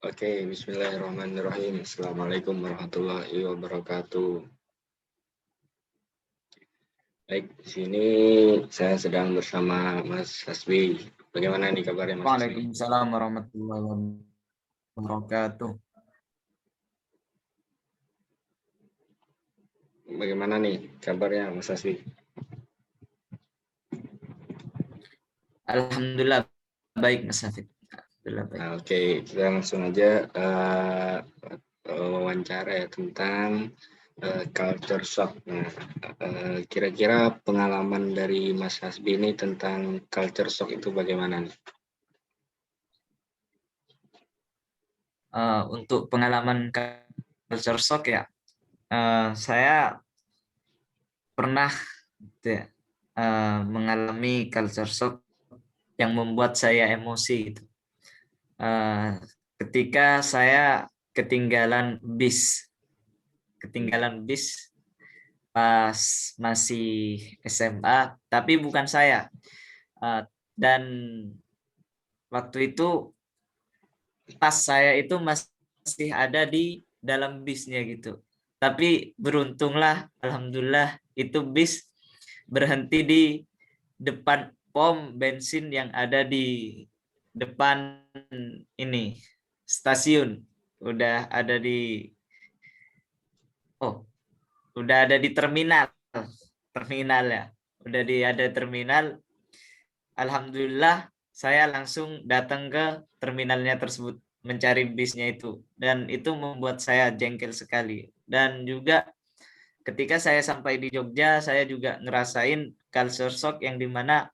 Oke, bismillahirrahmanirrahim. Assalamualaikum warahmatullahi wabarakatuh. Baik, di sini saya sedang bersama Mas Hasbi. Bagaimana nih kabarnya Mas Hasbi? Waalaikumsalam warahmatullahi wabarakatuh. Bagaimana nih kabarnya Mas Hasbi? Alhamdulillah baik Mas Hafid. Alhamdulillah baik. Nah, oke, kita langsung aja wawancara ya tentang culture shock. Nah, kira-kira pengalaman dari Mas Hasbi ini tentang culture shock itu bagaimana nih? Untuk pengalaman culture shock ya, saya pernah gitu ya, mengalami culture shock yang membuat saya emosi gitu. Ketika saya ketinggalan bis pas masih SMA, tapi bukan saya. Dan waktu itu tas saya itu masih ada di dalam bisnya gitu. Tapi beruntunglah, alhamdulillah itu bis berhenti di depan pom bensin yang ada di depan ini stasiun. Udah ada di udah ada di terminal ya. Ada terminal. Alhamdulillah saya langsung datang ke terminalnya tersebut mencari bisnya itu, dan itu membuat saya jengkel sekali. Dan juga ketika saya sampai di Jogja, saya juga ngerasain culture shock yang dimana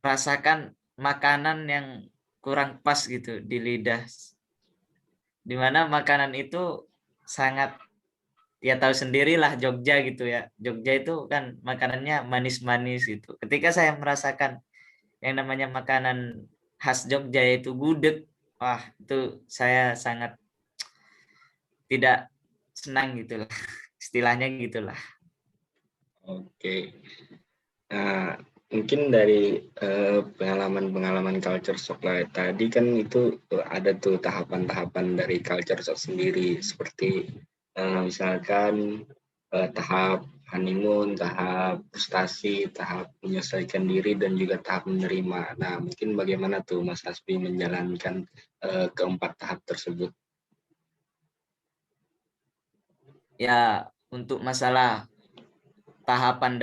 merasakan makanan yang kurang pas gitu di lidah, dimana makanan itu sangat, ya tahu sendirilah Jogja gitu ya. Jogja itu kan makanannya manis-manis gitu. Ketika saya merasakan yang namanya makanan khas Jogja yaitu gudeg, wah itu saya sangat tidak senang gitulah, istilahnya gitulah. Oke. Nah, mungkin dari pengalaman-pengalaman culture shock lah tadi kan itu ada tuh tahapan-tahapan dari culture shock sendiri seperti misalkan tahap honeymoon, tahap frustasi, tahap menyesuaikan diri dan juga tahap menerima. Nah, mungkin bagaimana tuh Mas Hasbi menjalankan keempat tahap tersebut? Ya, untuk masalah tahapan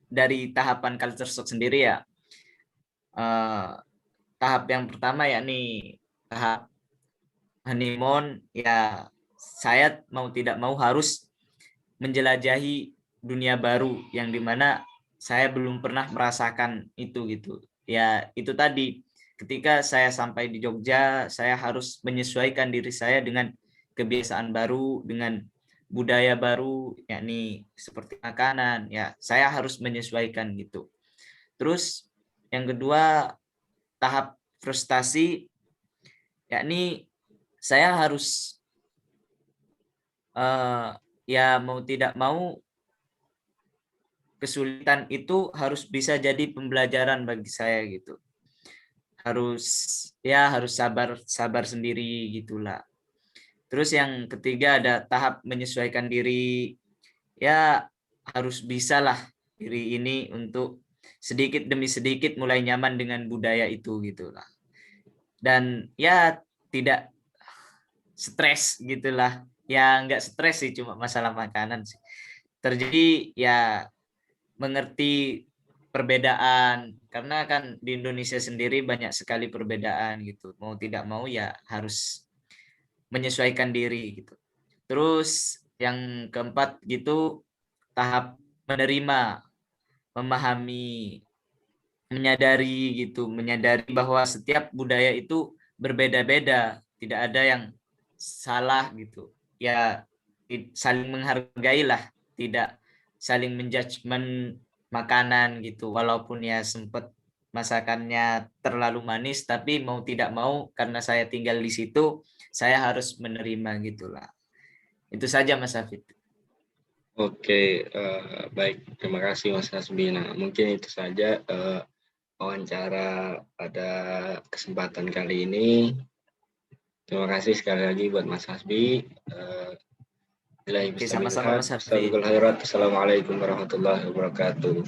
dari tahapan culture shock sendiri ya, tahap yang pertama yakni tahap honeymoon, ya saya mau tidak mau harus menjelajahi dunia baru yang dimana saya belum pernah merasakan itu gitu. Ya itu tadi, ketika saya sampai di Jogja, saya harus menyesuaikan diri saya dengan kebiasaan baru, dengan budaya baru, yakni seperti makanan. Ya saya harus menyesuaikan gitu. Terus yang kedua, tahap frustasi, yakni saya harus ya mau tidak mau kesulitan itu harus bisa jadi pembelajaran bagi saya gitu. Harus sabar sendiri gitulah. Terus yang ketiga ada tahap menyesuaikan diri. Ya harus bisalah diri ini untuk sedikit demi sedikit mulai nyaman dengan budaya itu gitulah. Dan ya tidak stres gitulah. Ya enggak stres sih, cuma masalah makanan sih. Terjadi ya mengerti perbedaan, karena kan di Indonesia sendiri banyak sekali perbedaan gitu. Mau tidak mau ya harus menyesuaikan diri gitu. Terus yang keempat gitu, tahap menerima, memahami, menyadari bahwa setiap budaya itu berbeda-beda, tidak ada yang salah gitu. Ya saling menghargai lah, tidak saling menjudgment makanan gitu. Walaupun ya sempat masakannya terlalu manis, tapi mau tidak mau karena saya tinggal di situ, saya harus menerima gitulah. Itu saja Mas Hafid. Oke, baik. Terima kasih Mas Hasbi. Nah, mungkin itu saja wawancara pada kesempatan kali ini. Terima kasih sekali lagi buat Mas Hasbi. Oke, sama-sama Mas Hafid. Assalamualaikum warahmatullahi wabarakatuh.